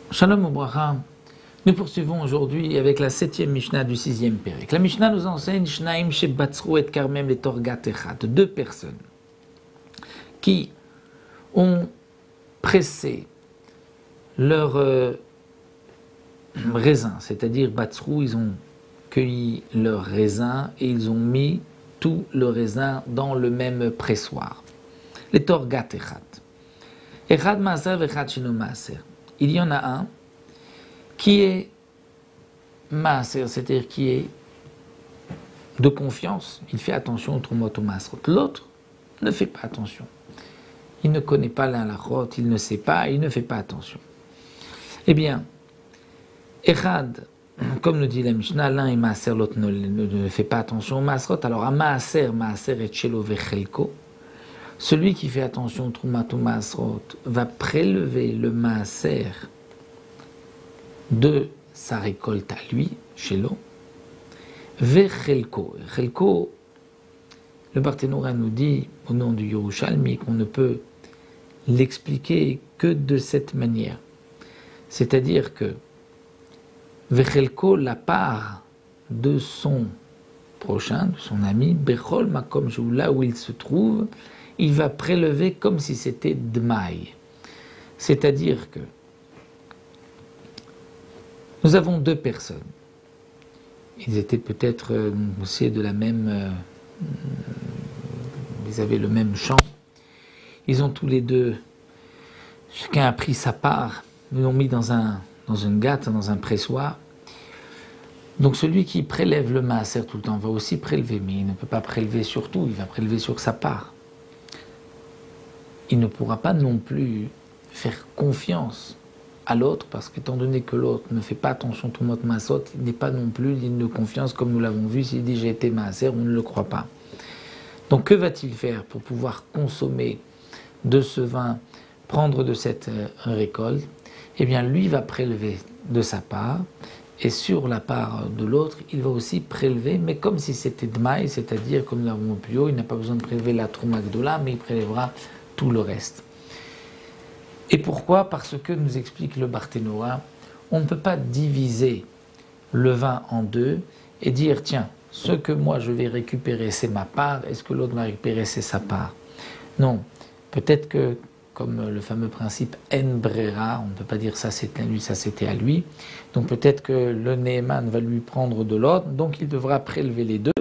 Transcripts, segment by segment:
Shalom Ubracha, nous poursuivons aujourd'hui avec la 7e Mishnah du 6e Pérek. La Mishnah nous enseigne Shnaim shebatzru et karmem et torgat echad, deux personnes qui ont pressé leur raisin, c'est-à-dire batzru, ils ont cueilli leur raisin et ils ont mis tout le raisin dans le même pressoir. Les torgat echad. Echad maaser vechad shino maaser. Il y en a un qui est maaser, c'est-à-dire qui est de confiance, il fait attention au trumot au masrot. L'autre ne fait pas attention. Il ne connaît pas la halachot, il ne sait pas, il ne fait pas attention. Eh bien, Echad, comme nous dit la Mishnah, l'un est maaser, l'autre ne fait pas attention au masrot. Alors, à maaser et chelo vechelko, celui qui fait attention au Trumat ou Maasrot va prélever le Maaser de sa récolte à lui, chez l'eau, vers Chelko. Chelko, le Barthénora nous dit, au nom du Yerushalmi, qu'on ne peut l'expliquer que de cette manière. C'est-à-dire que Vechelko, la part de son prochain, de son ami, Bechol Makom Jou, là où il se trouve, il va prélever comme si c'était Dmaï. C'est-à-dire que nous avons deux personnes. Ils étaient peut-être aussi de la même... ils avaient le même champ. Ils ont tous les deux... Chacun a pris sa part. Ils l'ont mis dans une gâte, dans un pressoir. Donc celui qui prélève le maaser tout le temps va aussi prélever, mais il ne peut pas prélever sur tout, il va prélever sur sa part. Il ne pourra pas non plus faire confiance à l'autre, parce qu'étant donné que l'autre ne fait pas attention tout le monde maasot, il n'est pas non plus digne de confiance, comme nous l'avons vu, s'il dit j'ai été maaser, on ne le croit pas. Donc que va-t-il faire pour pouvoir consommer de ce vin, prendre de cette récolte? Eh bien lui va prélever de sa part, et sur la part de l'autre, il va aussi prélever, mais comme si c'était d'maï, c'est-à-dire comme nous l'avons vu plus haut, il n'a pas besoin de prélever la trouma gdola, mais il prélèvera tout le reste. Et pourquoi? Parce que, nous explique le Barthénora, on ne peut pas diviser le vin en deux et dire, tiens, ce que moi je vais récupérer c'est ma part, est-ce que l'autre va récupérer c'est sa part? Non, peut-être que, comme le fameux principe en brera, on ne peut pas dire ça c'était à lui, ça c'était à lui, donc peut-être que le Néhéman va lui prendre de l'autre, donc il devra prélever les deux,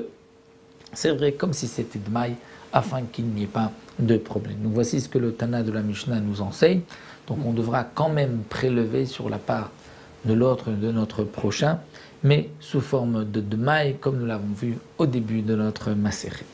c'est vrai comme si c'était de maille, afin qu'il n'y ait pas de problème. Donc voici ce que le Tana de la Mishnah nous enseigne. Donc on devra quand même prélever sur la part de l'autre, de notre prochain, mais sous forme de maille, comme nous l'avons vu au début de notre Maseret.